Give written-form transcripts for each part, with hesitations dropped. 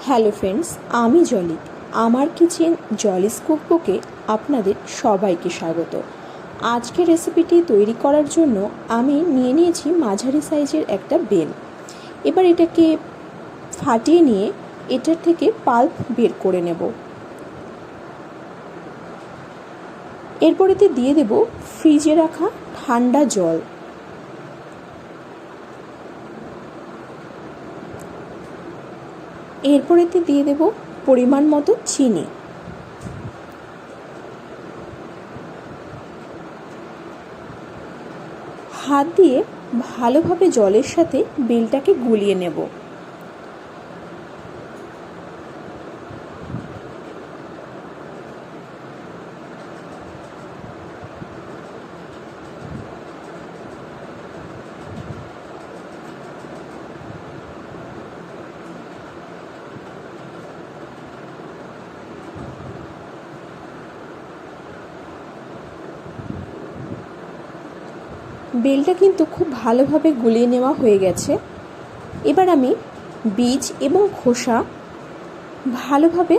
Hello friends, আমি জলি। আমার kitchen জলিস কুকবুকে আপনাদের সবাইকে স্বাগত। আজকের রেসিপিটি তৈরি করার জন্য আমি নিয়ে নিয়েছি মাঝারি সাইজের একটা বেল। এবার এটাকে ফাটিয়ে নিয়ে এটার থেকে পাল্প বের করে নেব। এরপরেতে দিয়ে দেব ফ্রিজে রাখা ঠান্ডা জল। এরপরেতে দিয়ে দেব পরিমাণ মতো চিনি। হাত দিয়ে ভালোভাবে জলের সাথে বেলটাকে গুলিয়ে নেব। বেলটা কিন্তু খুব ভালোভাবে গুলিয়ে নেওয়া হয়ে গেছে। এবার আমি বীজ এবং খোসা ভালোভাবে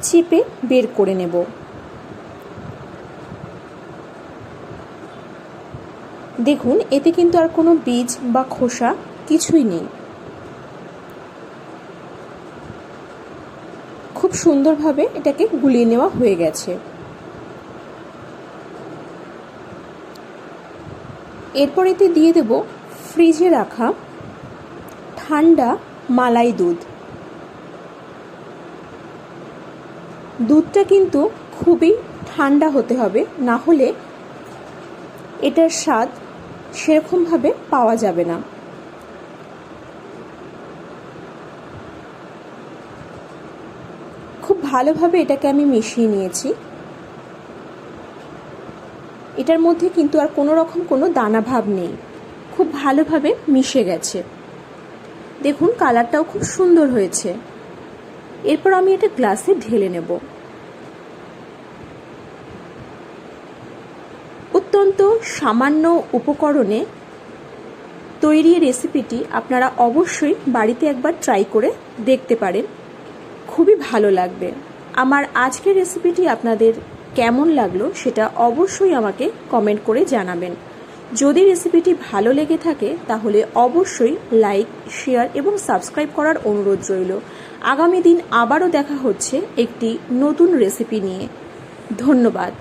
চেপে বের করে নেব। দেখুন, এতে কিন্তু আর কোনো বীজ বা খোসা কিছুই নেই। খুব সুন্দরভাবে এটাকে গুলিয়ে নেওয়া হয়ে গেছে। এরপর এতে দিয়ে দেব ফ্রিজে রাখা ঠান্ডা মালাই দুধ। দুধটা কিন্তু খুবই ঠান্ডা হতে হবে, না হলে এটার স্বাদ সেরকমভাবে পাওয়া যাবে না। খুব ভালোভাবে এটাকে আমি মিশিয়ে নিয়েছি। এটার মধ্যে কিন্তু আর কোনো রকম কোনো দানা ভাব নেই, খুব ভালোভাবে মিশে গেছে। দেখুন, কালারটাও খুব সুন্দর হয়েছে। এরপর আমি এটা গ্লাসে ঢেলে নেব। অত্যন্ত সামান্য উপকরণে তৈরি রেসিপিটি আপনারা অবশ্যই বাড়িতে একবার ট্রাই করে দেখতে পারেন, খুবই ভালো লাগবে। আমার আজকের রেসিপিটি আপনাদের কেমন লাগলো সেটা অবশ্যই আমাকে কমেন্ট করে জানাবেন। যদি রেসিপিটি ভালো লেগে থাকে তাহলে অবশ্যই লাইক, শেয়ার এবং সাবস্ক্রাইব করার অনুরোধ রইল। আগামী দিন আবারও দেখা হচ্ছে একটি নতুন রেসিপি নিয়ে। ধন্যবাদ।